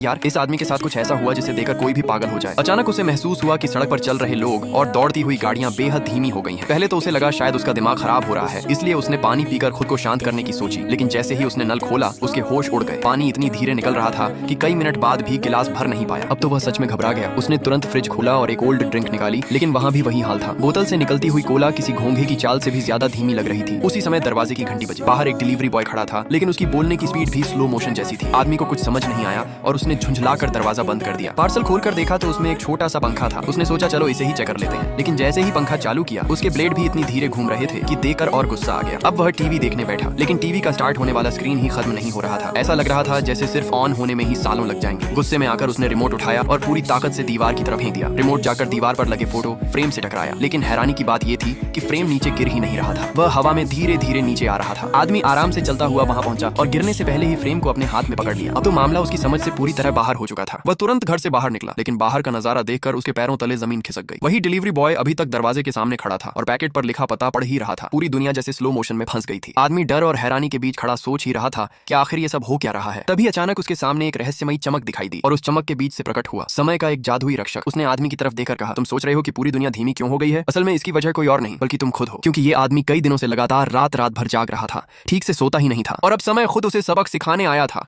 यार इस आदमी के साथ कुछ ऐसा हुआ जिसे देखकर कोई भी पागल हो जाए। अचानक उसे महसूस हुआ कि सड़क पर चल रहे लोग और दौड़ती हुई गाड़ियां बेहद धीमी हो गई हैं। पहले तो उसे लगा शायद उसका दिमाग खराब हो रहा है, इसलिए उसने पानी पीकर खुद को शांत करने की सोची। लेकिन जैसे ही उसने नल खोला उसके होश उड़ गए। पानी इतनी धीरे निकल रहा था कि कई मिनट बाद भी गिलास भर नहीं पाया। अब तो वह सच में घबरा गया। उसने तुरंत फ्रिज खोला और एक ओल्ड ड्रिंक निकाली, लेकिन वहाँ भी वही हाल था। बोतल से निकलती हुई कोला किसी घोंघे की चाल से भी ज्यादा धीमी लग रही थी। उसी समय दरवाजे की घंटी बजी। बाहर एक डिलीवरी बॉय खड़ा था, लेकिन उसकी बोलने की स्पीड भी स्लो मोशन जैसी थी। आदमी को कुछ समझ नहीं आया और उसने झुंझलाकर दरवाजा बंद कर दिया। पार्सल खोलकर देखा तो उसमें एक छोटा सा पंखा था। उसने सोचा चलो इसे ही चेक कर लेते हैं, लेकिन जैसे ही पंखा चालू किया उसके ब्लेड भी इतनी धीरे घूम रहे थे कि देखकर और गुस्सा आ गया। अब वह टीवी देखने बैठा, लेकिन टीवी का स्टार्ट होने वाला स्क्रीन ही खत्म नहीं हो रहा था। ऐसा लग रहा था जैसे सिर्फ ऑन होने में ही सालों लग जाएंगे। गुस्से में आकर उसने रिमोट उठाया और पूरी ताकत से दीवार की तरफ फेंक दिया। रिमोट जाकर दीवार पर लगे फोटो फ्रेम से टकराया, लेकिन हैरानी की बात यह थी कि फ्रेम नीचे गिर ही नहीं रहा था। वह हवा में धीरे धीरे नीचे आ रहा था। आदमी आराम से चलता हुआ वहां पहुंचा और गिरने से पहले ही फ्रेम को अपने हाथ में पकड़ लिया। अब तो मामला उसकी समझ से पूरी तरह बाहर हो चुका था। वह तुरंत घर से बाहर निकला, लेकिन बाहर का नजारा देखकर उसके पैरों तले जमीन खिसक गई। वही डिलीवरी बॉय अभी तक दरवाजे के सामने खड़ा था और पैकेट पर लिखा पता पढ़ ही रहा था। पूरी दुनिया जैसे स्लो मोशन में फंस गई थी। आदमी डर और हैरानी के बीच खड़ा सोच ही रहा था कि आखिर ये सब हो क्या रहा है। तभी अचानक उसके सामने एक रहस्यमयी चमक दिखाई दी और उस चमक के बीच से प्रकट हुआ समय का एक जादुई रक्षक। उसने आदमी की तरफ देखकर कहा, तुम सोच रहे हो कि पूरी दुनिया धीमी क्यों हो गई है? असल में इसकी वजह कोई और नहीं बल्कि तुम खुद हो, क्योंकि ये आदमी कई दिनों से लगातार रात रात भर जाग रहा था, ठीक से सोता ही नहीं था और अब समय खुद उसे सबक सिखाने आया था।